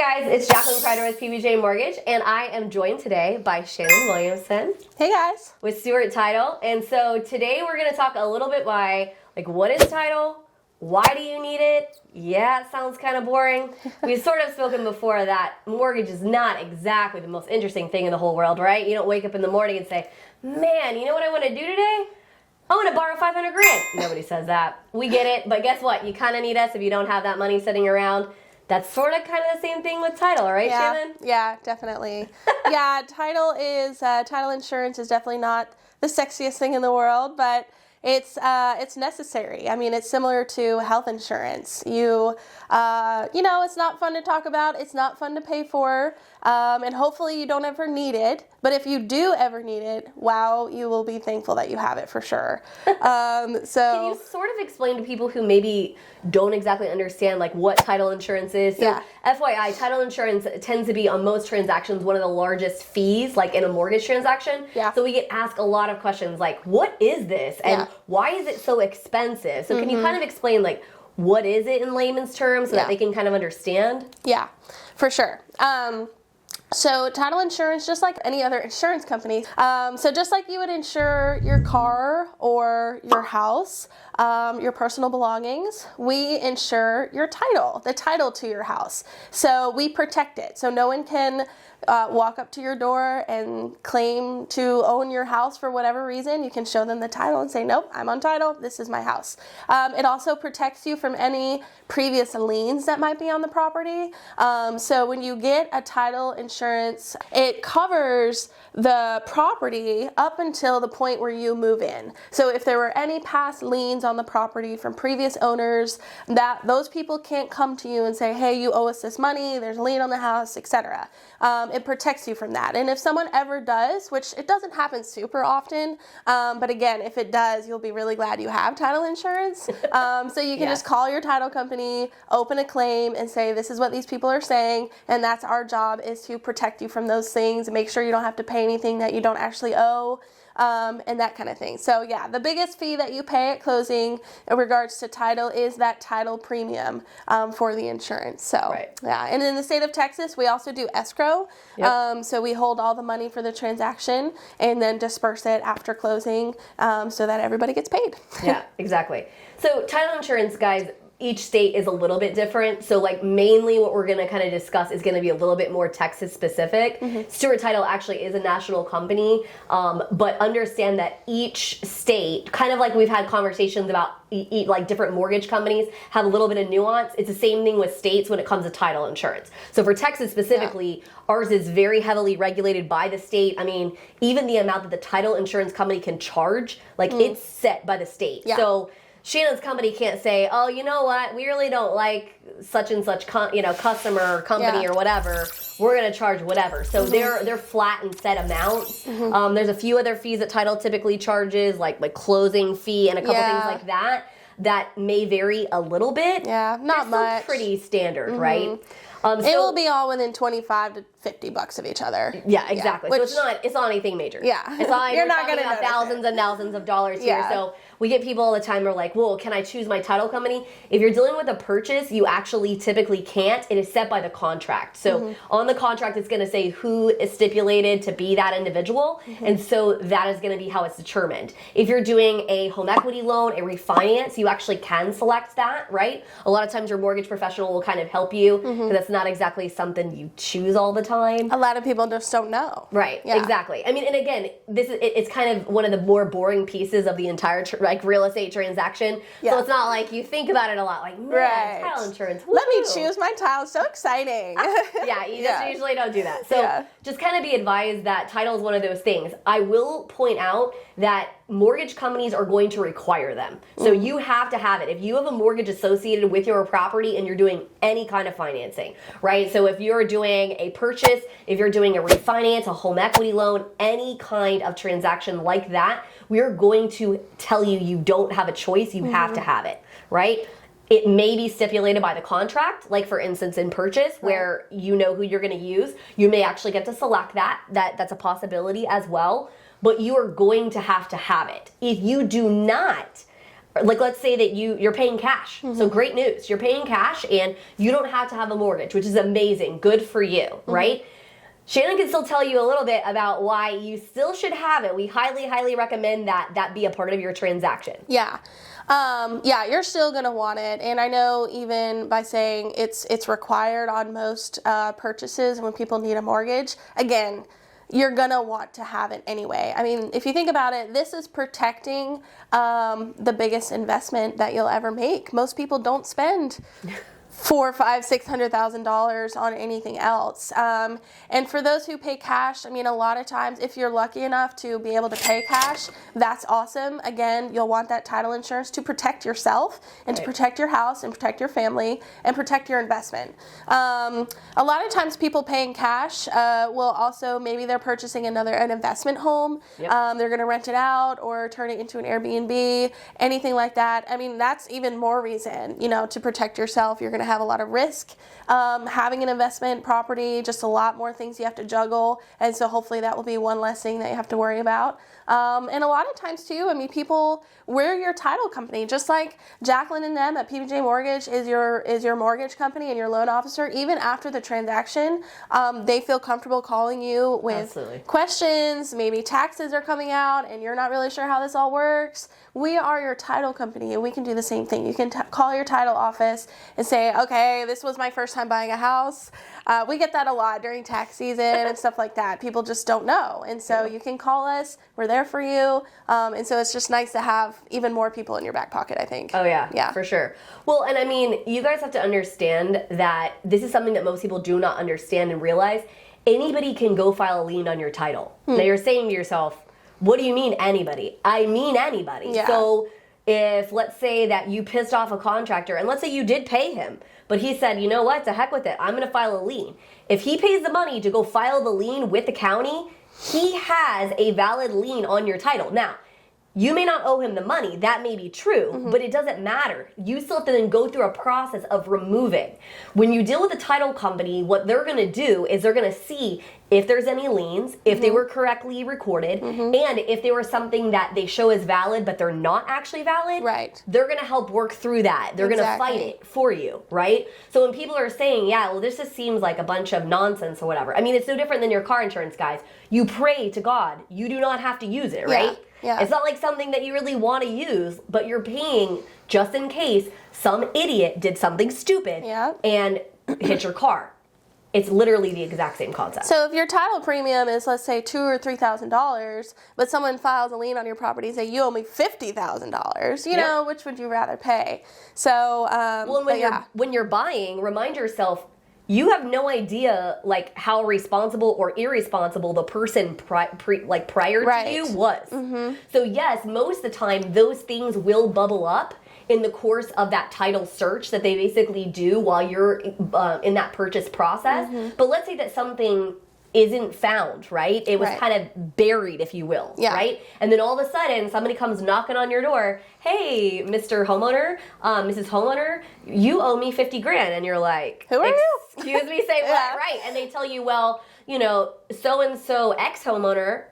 guys, it's Jacqueline Kreider with PBJ Mortgage, and I am joined today by Shannon Williamson. Hey guys. With Stewart Title. And so today we're going to talk a little bit by, what is title? Why do you need it? Yeah, it sounds kind of boring. We've sort of spoken before that mortgage is not exactly the most interesting thing in the whole world, right? You don't wake up in the morning and say, man, you know what I want to do today? I want to borrow $500,000. Nobody says that. We get it, but guess what? You kind of need us if you don't have that money sitting around. That's sort of kind of the same thing with title, right, Shannon? Yeah, definitely. Title insurance is definitely not the sexiest thing in the world, but it's necessary. I mean, it's similar to health insurance. It's not fun to talk about. It's not fun to pay for, and hopefully you don't ever need it. But if you do ever need it, wow, you will be thankful that you have it for sure. Can you sort of explain to people who maybe don't exactly understand what title insurance is? So FYI, title insurance tends to be on most transactions one of the largest fees, in a mortgage transaction. Yeah. So we get asked a lot of questions what is this and why is it so expensive? So can you kind of explain what is it in layman's terms so that they can kind of understand? Yeah, for sure. So title insurance, just like any other insurance company, so just like you would insure your car or your house, your personal belongings, we insure your title, the title to your house. So we protect it. So no one can walk up to your door and claim to own your house for whatever reason. You can show them the title and say, nope, I'm on title. This is my house. It also protects you from any previous liens that might be on the property. So when you get a title insurance, it covers the property up until the point where you move in. So if there were any past liens on the property from previous owners, that those people can't come to you and say, hey, you owe us this money, there's a lien on the house, etc. It protects you from that. And if someone ever does, which it doesn't happen super often, but again, if it does, you'll be really glad you have title insurance. So you can just call your title company, open a claim, and say, this is what these people are saying, and that's our job, is to protect you from those things and make sure you don't have to pay anything that you don't actually owe. And that kind of thing. So the biggest fee that you pay at closing in regards to title is that title premium for the insurance. So and in the state of Texas, we also do escrow. So we hold all the money for the transaction and then disperse it after closing so that everybody gets paid. Yeah, exactly. So title insurance, guys, each state is a little bit different. So mainly what we're going to kind of discuss is going to be a little bit more Texas specific. Stewart Title actually is a national company, but understand that each state, kind of like we've had conversations about different mortgage companies have a little bit of nuance. It's the same thing with states when it comes to title insurance. So for Texas specifically, ours is very heavily regulated by the state. I mean, even the amount that the title insurance company can charge, it's set by the state. So Shannon's company can't say, oh, you know what, we really don't like such and such customer or company or whatever. We're going to charge whatever. So they're flat and set amounts. There's a few other fees that title typically charges, like closing fee and a couple things like that may vary a little bit. Yeah, not much. Pretty standard, right? It will be all within $25 to $50 of each other. Yeah, exactly. So it's not anything major. Yeah. It's not You're not going to thousands and thousands of dollars here. So we get people all the time who are like, well, can I choose my title company? If you're dealing with a purchase, you actually typically can't. It is set by the contract. So on the contract, it's going to say who is stipulated to be that individual. And so that is going to be how it's determined. If you're doing a home equity loan, a refinance, you actually can select that, right? A lot of times your mortgage professional will kind of help you because that's not exactly something you choose all the time. A lot of people just don't know. Right, exactly. I mean, and again, it's kind of one of the more boring pieces of the entire real estate transaction. So it's not like you think about it a lot, title insurance. Let me choose my title. So exciting. You just usually don't do that. So just kind of be advised that title is one of those things. I will point out that mortgage companies are going to require them. So you have to have it. If you have a mortgage associated with your property and you're doing any kind of financing, right? So if you're doing a purchase, if you're doing a refinance, a home equity loan, any kind of transaction like that, we're going to tell you don't have a choice. You have to have it, right? It may be stipulated by the contract, like for instance in purchase, where you know who you're going to use. You may actually get to select that's a possibility as well. But you are going to have it. If you do not, like let's say that you're paying cash. So great news. You're paying cash and you don't have to have a mortgage, which is amazing. Good for you, right? Shannon can still tell you a little bit about why you still should have it. We highly, highly recommend that be a part of your transaction. Yeah. Yeah, you're still going to want it. And I know even by saying it's required on most purchases when people need a mortgage, again, you're going to want to have it anyway. I mean, if you think about it, this is protecting the biggest investment that you'll ever make. Most people don't spend $400,000, $500,000, $600,000 on anything else. And for those who pay cash, I mean, a lot of times, if you're lucky enough to be able to pay cash, that's awesome. Again, you'll want that title insurance to protect yourself and to protect your house and protect your family and protect your investment. A lot of times people paying cash will also, maybe they're purchasing an investment home. They're going to rent it out or turn it into an Airbnb, anything like that. I mean, that's even more reason, to protect yourself. You're going to have a lot of risk. Having an investment property, just a lot more things you have to juggle, and so hopefully that will be one less thing that you have to worry about. And a lot of times too, I mean, people, we're your title company, just like Jacqueline and them at PBJ Mortgage is your mortgage company and your loan officer. Even after the transaction, they feel comfortable calling you with questions. Maybe taxes are coming out and you're not really sure how this all works. We are your title company and we can do the same thing. You can call your title office and say, okay, this was my first time buying a house. We get that a lot during tax season and stuff like that. People just don't know. And so you can call us. We're there for you. And so it's just nice to have even more people in your back pocket, I think. Oh, yeah. Yeah. For sure. Well, and I mean, you guys have to understand that this is something that most people do not understand and realize. Anybody can go file a lien on your title. Now you're saying to yourself, what do you mean anybody? I mean anybody. Yeah. So if let's say that you pissed off a contractor and let's say you did pay him, but he said, you know what, to heck with it, I'm going to file a lien. If he pays the money to go file the lien with the county, he has a valid lien on your title. Now, you may not owe him the money. That may be true, but it doesn't matter. You still have to then go through a process of removing. When you deal with a title company, what they're going to do is they're going to see if there's any liens, if they were correctly recorded, and if they were something that they show as valid but they're not actually valid, they're going to help work through that. They're going to fight it for you, right? So when people are saying, yeah, well, this just seems like a bunch of nonsense or whatever. I mean, it's no different than your car insurance, guys. You pray to God. You do not have to use it, right? Yeah. It's not like something that you really want to use, but you're paying just in case some idiot did something stupid and hit your car. It's literally the exact same concept. So if your title premium is, let's say, $2,000 or $3,000, but someone files a lien on your property and say, you owe me $50,000, you know, which would you rather pay? So, well, and when you're buying, remind yourself, you have no idea like how responsible or irresponsible the person prior to you was. So yes, most of the time those things will bubble up in the course of that title search that they basically do while you're in that purchase process. But let's say that something isn't found, right? It was kind of buried, if you will, right? And then all of a sudden, somebody comes knocking on your door, hey, Mr. Homeowner, Mrs. Homeowner, you owe me $50,000. And you're like, who are you? Excuse me, say what? Right. And they tell you, well, so-and-so ex-homeowner,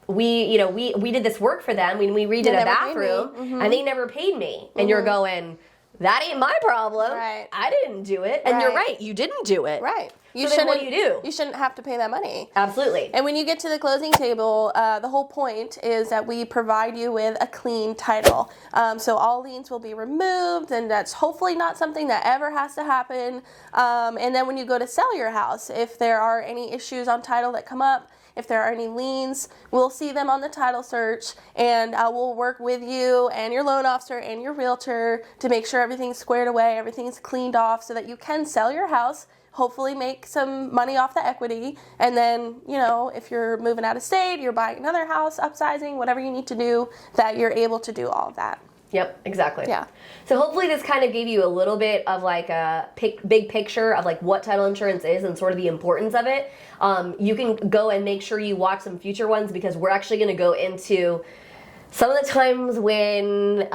we did this work for them when we redid a bathroom, and they never paid me. And you're going, that ain't my problem. Right. I didn't do it. And you're right, you didn't do it. Right. So then what do you do? You shouldn't have to pay that money. Absolutely. And when you get to the closing table, the whole point is that we provide you with a clean title. So all liens will be removed, and that's hopefully not something that ever has to happen. And then when you go to sell your house, if there are any issues on title that come up, if there are any liens, we'll see them on the title search, and we'll work with you and your loan officer and your realtor to make sure everything's squared away, everything's cleaned off so that you can sell your house, hopefully make some money off the equity, and then, if you're moving out of state, you're buying another house, upsizing, whatever you need to do, that you're able to do all of that. Yep, exactly. Yeah. So hopefully this kind of gave you a little bit of like a big picture of like what title insurance is and sort of the importance of it. You can go and make sure you watch some future ones because we're actually going to go into some of the times when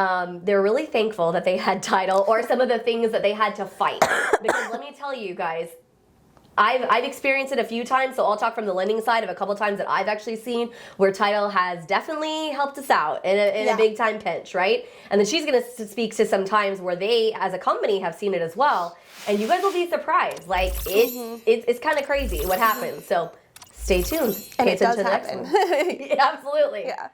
they're really thankful that they had title or some of the things that they had to fight. Because let me tell you guys, I've experienced it a few times, so I'll talk from the lending side of a couple times that I've actually seen where title has definitely helped us out in a big time pinch, right? And then she's going to speak to some times where they, as a company, have seen it as well, and you guys will be surprised. Like it's kind of crazy what happens. So stay tuned. And Pay it does attention to the next happen. one. Absolutely. Yeah.